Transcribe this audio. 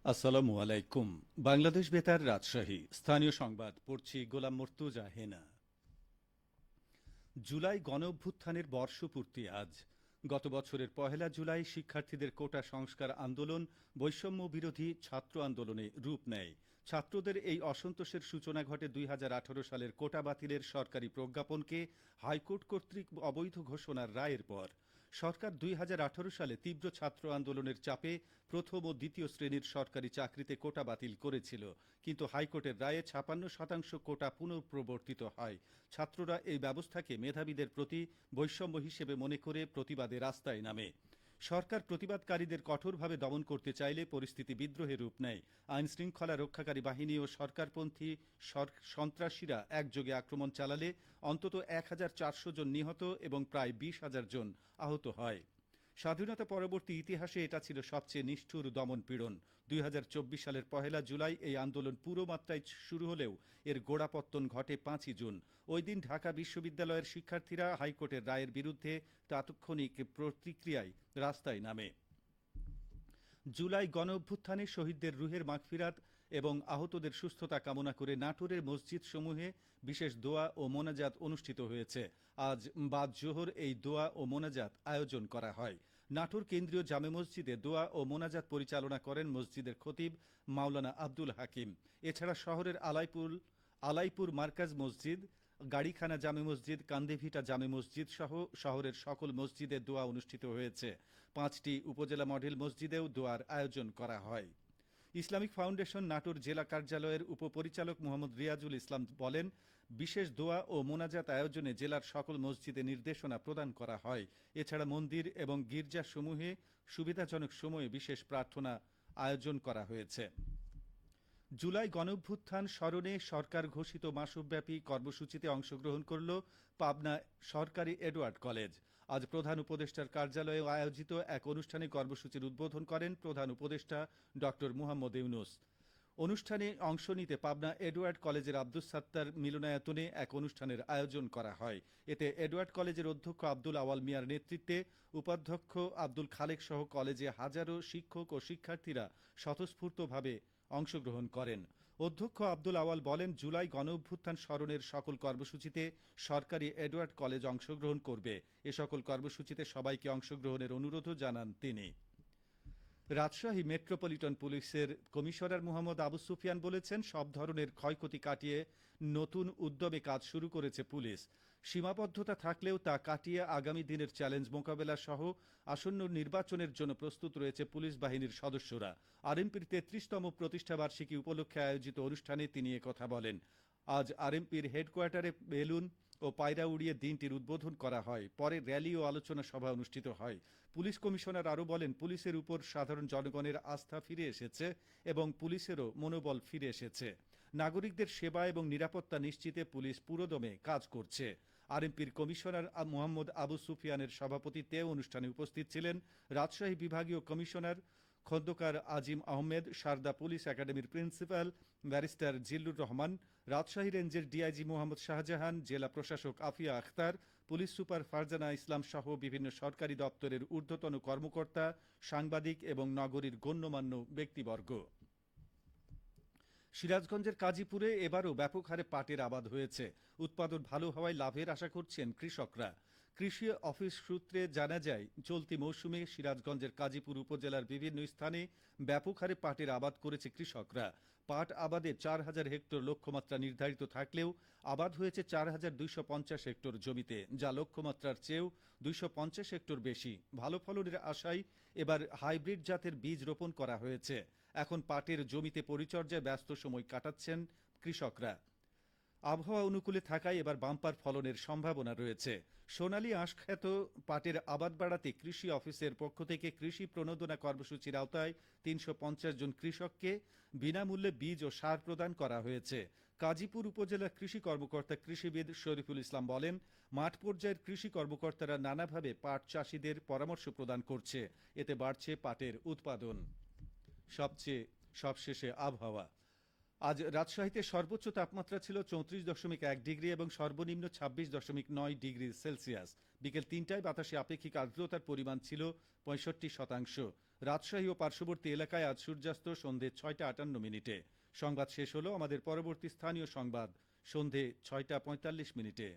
আসসালামু আলাইকুম। বাংলাদেশ বেতার, রাজশাহী। স্থানীয় সংবাদ পড়ছি গোলাম মর্তুজা হেনা। জুলাই গণঅভ্যুত্থানের বর্ষপূর্তি আজ। গত বছরের ১ জুলাই শিক্ষার্থীদের কোটা সংস্কার আন্দোলন বৈষম্য বিরোধী ছাত্র আন্দোলনে রূপ নেয়। ছাত্রদের এই অসন্তোষের সূচনা ঘটে ২০১৮ সালের কোটা বাতিলের সরকারি প্রজ্ঞাপনকে হাইকোর্ট কর্তৃক অবৈধ ঘোষণার রায়ের পর। সরকার ২০১৮ সালে তীব্র ছাত্র আন্দোলনের চাপে প্রথম ও দ্বিতীয় শ্রেণীর সরকারি চাকরিতে কোটা বাতিল করেছিল, কিন্তু হাইকোর্টের রায়ে ৫৬% কোটা পুনঃপ্রবর্তিত হয়। ছাত্ররা এই ব্যবস্থাকে মেধাবীদের প্রতি বৈষম্য হিসেবে মনে করে প্রতিবাদে রাস্তায় নামে। সরকার প্রতিবাদকারীদের কঠোরভাবে দমন করতে চাইলে পরিস্থিতি বিদ্রোহে রূপ নেয়। আইন শৃঙ্খলা রক্ষাকারী বাহিনী ও সরকারপন্থী সন্ত্রাসীরা একযোগে আক্রমণ চালালে অন্তত ১,৪০০ জন নিহত এবং প্রায় ২০,০০০ জন আহত হয়। স্বাধীনতা পরবর্তী ইতিহাসে এটা ছিল সবচেয়ে নিষ্ঠুর দমনপীড়ন। ২০২৪ সালের ১ জুলাই এই আন্দোলন পুরো মাত্রায় শুরু হলেও এর গোড়াপত্তন ঘটে ৫ই জুন। ওই দিন ঢাকা বিশ্ববিদ্যালয়ের শিক্ষার্থীরা হাইকোর্টের রায়ের বিরুদ্ধে তাৎক্ষণিক প্রতিক্রিয়ায় রাস্তায় নামে। জুলাই গণঅভ্যুত্থানে শহীদদের রুহের মাগফিরাত এবং আহতদের সুস্থতা কামনা করে নাটোরের মসজিদ সমূহে বিশেষ দোয়া ও মোনাজাত অনুষ্ঠিত হয়েছে। আজ বাদ জোহর এই দোয়া ও মোনাজাত আয়োজন করা হয়। নাটোর কেন্দ্রীয় জামে মসজিদে দোয়া ও মোনাজাত পরিচালনা করেন মসজিদের খতিব মাওলানা আব্দুল হাকিম। এছাড়া শহরের আলাইপুর মার্কাজ মসজিদ, গাড়িখানা জামে মসজিদ, কান্দেভিটা জামে মসজিদ সহ শহরের সকল মসজিদে দোয়া অনুষ্ঠিত হয়েছে। ৫টি উপজেলা মডেল মসজিদেও দোয়ার আয়োজন করা হয়। ইসলামিক ফাউন্ডেশন নাটোর জেলা কার্যালয়ের উপপরিচালক মোহাম্মদ রিয়াজুল ইসলাম বলেন, বিশেষ দোয়া ও মোনাজাত আয়োজনে জেলার সকল মসজিদে নির্দেশনা প্রদান করা হয়। এছাড়া মন্দির এবং গির্জাসমূহে সুবিধাজনক সময়ে বিশেষ প্রার্থনা আয়োজন করা হয়েছে। জুলাই গণঅভ্যুত্থান স্মরণে সরকার ঘোষিত মাসব্যাপী কর্মসূচিতে অংশগ্রহণ করল পাবনা সরকারি এডওয়ার্ড কলেজ। আজ প্রধান উপদেষ্টার কার্যালয়ে আয়োজিত এক অনুষ্ঠানে কর্মসূচির উদ্বোধন করেন প্রধান উপদেষ্টা ডক্টর মুহাম্মদ ইউনূস। অনুষ্ঠানে অংশ নিতে পাবনা এডওয়ার্ড কলেজের আব্দুস সাত্তার মিলনায়তনে এক অনুষ্ঠানের আয়োজন করা হয়। এতে এডওয়ার্ড কলেজের অধ্যক্ষ আব্দুল আওয়াল মিয়ার নেতৃত্বে উপাধ্যক্ষ আব্দুল খালেক সহ কলেজে হাজারো শিক্ষক ও শিক্ষার্থীরা স্বতঃস্ফূর্তভাবে অংশগ্রহণ করেন। অধ্যক্ষ আব্দুল আওয়াল বলেন, জুলাই গণঅভ্যুত্থান স্মরণের সকল কর্মসূচিতে সরকারি এডওয়ার্ড কলেজ অংশগ্রহণ করবে। এ সকল কর্মসূচিতে সবাইকে অংশগ্রহণের অনুরোধও জানান তিনি। রাজশাহী মেট্রোপলিটন পুলিশের কমিশনার মোহাম্মদ আবু সুফিয়ান বলেছেন, সব ধরনের ক্ষয়ক্ষতি কাটিয়ে নতুন উদ্যমে কাজ শুরু করেছে পুলিশ। সীমাবদ্ধতা থাকলেও তা কাটিয়ে আগামী দিনের চ্যালেঞ্জ মোকাবেলা সহ আসন্ন নির্বাচনের জন্য প্রস্তুত রয়েছে পুলিশ বাহিনীর সদস্যরা। আরএমপির ৩৩তম প্রতিষ্ঠাবার্ষিকী উপলক্ষে আয়োজিত অনুষ্ঠানে তিনি একথা বলেন। আজ আরএমপির হেডকোয়ার্টারে বেলুন ও পায়রা উড়িয়ে দিনটির উদ্বোধন করা হয়। পরে র্যালি ও আলোচনা সভা অনুষ্ঠিত হয়। পুলিশ কমিশনার আরও বলেন, পুলিশের উপর সাধারণ জনগণের আস্থা ফিরে এসেছে এবং পুলিশেরও মনোবল ফিরে এসেছে। নাগরিকদের সেবা এবং নিরাপত্তা নিশ্চিতে পুলিশ পুরোদমে কাজ করছে। আরএমপির কমিশনার মোহাম্মদ আবু সুফিয়ানের সভাপতিত্বে অনুষ্ঠানে উপস্থিত ছিলেন রাজশাহী বিভাগীয় কমিশনার খন্দকার আজিম আহমেদ, সারদা পুলিশ একাডেমির প্রিন্সিপাল ব্যারিস্টার জিল্লুর রহমান, রাজশাহী রেঞ্জের ডিআইজি মোহাম্মদ শাহজাহান, জেলা প্রশাসক আফিয়া আখতার, পুলিশ সুপার ফারজানা ইসলাম সহ বিভিন্ন সরকারি দপ্তরের ঊর্ধ্বতন কর্মকর্তা, সাংবাদিক এবং নগরীর গণ্যমান্য ব্যক্তিবর্গ। সিরাজগঞ্জের কাজীপুরে এবারও ব্যাপক হারে পাটের আবাদ হয়েছে। উৎপাদন ভালো হওয়ায় লাভের আশা করছেন কৃষকরা। কৃষি অফিস সূত্রে জানা যায়, চলতি মৌসুমে সিরাজগঞ্জের কাজীপুর উপজেলার বিভিন্ন স্থানে ব্যাপক হারে পাটের আবাদ করেছে কৃষকরা। পাট আবাদে ৪,০০০ হেক্টর লক্ষ্যমাত্রা নির্ধারিত থাকলেও আবাদ হয়েছে ৪,২৫০ হেক্টর জমিতে, যা লক্ষ্যমাত্রার চেয়েও ২৫০ হেক্টর বেশি। ভালো ফলনের আশায় এবার হাইব্রিড জাতের বীজ রোপণ করা হয়েছে। এখন পাটের জমিতে পরিচর্যায় ব্যস্ত সময় কাটাচ্ছেন কৃষকরা। আবহাওয়া অনুকূলে থাকায় এবার বাম্পার ফলনের সম্ভাবনা রয়েছে। সোনালী আঁশখ্যাত পাটের আবাদ বাড়াতে কৃষি অফিসের পক্ষ থেকে কৃষি প্রণোদনা কর্মসূচির আওতায় ৩৫০ জন কৃষককে বিনামূল্যে বীজ ও সার প্রদান করা হয়েছে। কাজীপুর উপজেলা কৃষি কর্মকর্তা কৃষিবিদ শরীফুল ইসলাম বলেন, মাঠ পর্যায়ের কৃষি কর্মকর্তারা নানাভাবে পাট চাষিদের পরামর্শ প্রদান করছে। এতে বাড়ছে পাটের উৎপাদন। সবশেষে আবহাওয়া। আজ রাজশাহীতে সর্বোচ্চ তাপমাত্রা ছিল ৩৪.১ ডিগ্রি এবং সর্বনিম্ন ২৬.৯ ডিগ্রি সেলসিয়াস। বিকেল ৩টায় বাতাসে আপেক্ষিক আর্দ্রতার পরিমাণ ছিল ৬৫%। রাজশাহী ও পার্শ্ববর্তী এলাকায় আজ সূর্যাস্ত সন্ধে 6টা 58 মিনিটে। সংবাদ শেষ হলো। আমাদের পরবর্তী স্থানীয় সংবাদ সন্ধে 6টা 45 মিনিটে।